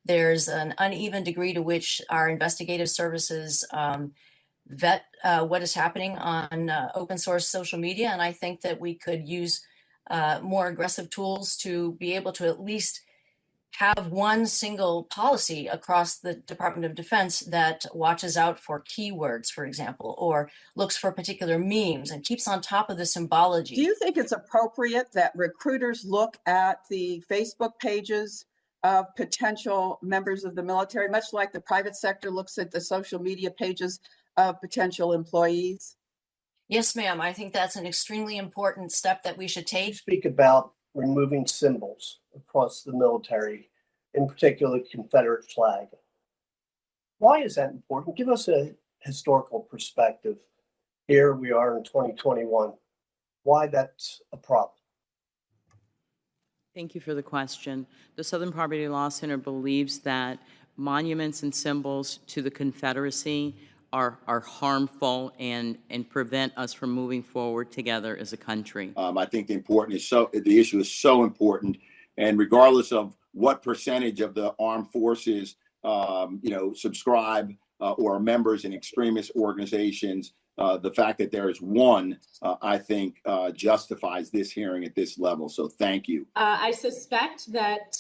There's an uneven degree to which our investigative services vet what is happening on open source social media. And I think that we could use more aggressive tools to be able to at least have one single policy across the Department of Defense that watches out for keywords, for example, or looks for particular memes and keeps on top of the symbology. Do you think it's appropriate that recruiters look at the Facebook pages of potential members of the military, much like the private sector looks at the social media pages of potential employees? Yes, ma'am. I think that's an extremely important step that we should take. Speak about removing symbols across the military, in particular the Confederate flag. Why is that important? Give us a historical perspective. Here we are in 2021. Why that's a problem? Thank you for the question. The Southern Poverty Law Center believes that monuments and symbols to the Confederacy are harmful and prevent us from moving forward together as a country. I think the issue is so important, and regardless of what percentage of the armed forces, subscribe or are members in extremist organizations, the fact that there is one, I think, justifies this hearing at this level. So thank you. I suspect that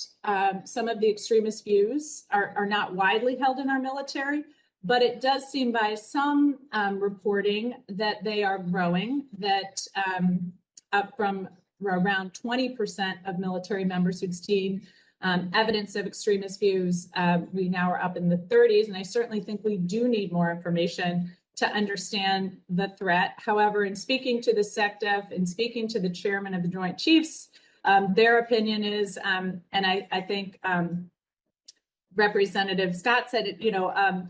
some of the extremist views are not widely held in our military, but it does seem by some reporting that they are growing, that up from around 20% of military members who'd seen evidence of extremist views, we now are up in the 30s. And I certainly think we do need more information to understand the threat. However, in speaking to the SecDef and speaking to the chairman of the Joint Chiefs, their opinion is, and I think Representative Scott said it,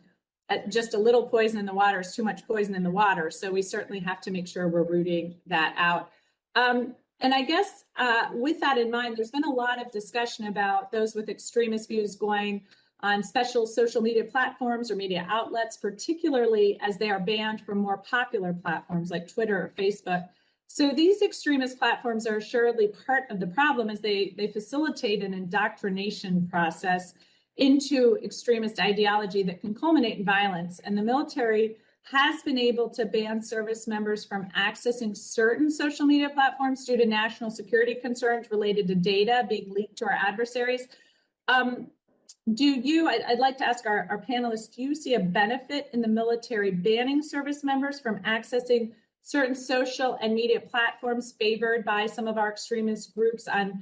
just a little poison in the water is too much poison in the water. So we certainly have to make sure we're rooting that out. And I guess with that in mind, there's been a lot of discussion about those with extremist views going on special social media platforms or media outlets, particularly as they are banned from more popular platforms like Twitter or Facebook. So these extremist platforms are assuredly part of the problem, as they facilitate an indoctrination process into extremist ideology that can culminate in violence. And the military has been able to ban service members from accessing certain social media platforms due to national security concerns related to data being leaked to our adversaries. I'd like to ask our panelists, do you see a benefit in the military banning service members from accessing certain social and media platforms favored by some of our extremist groups on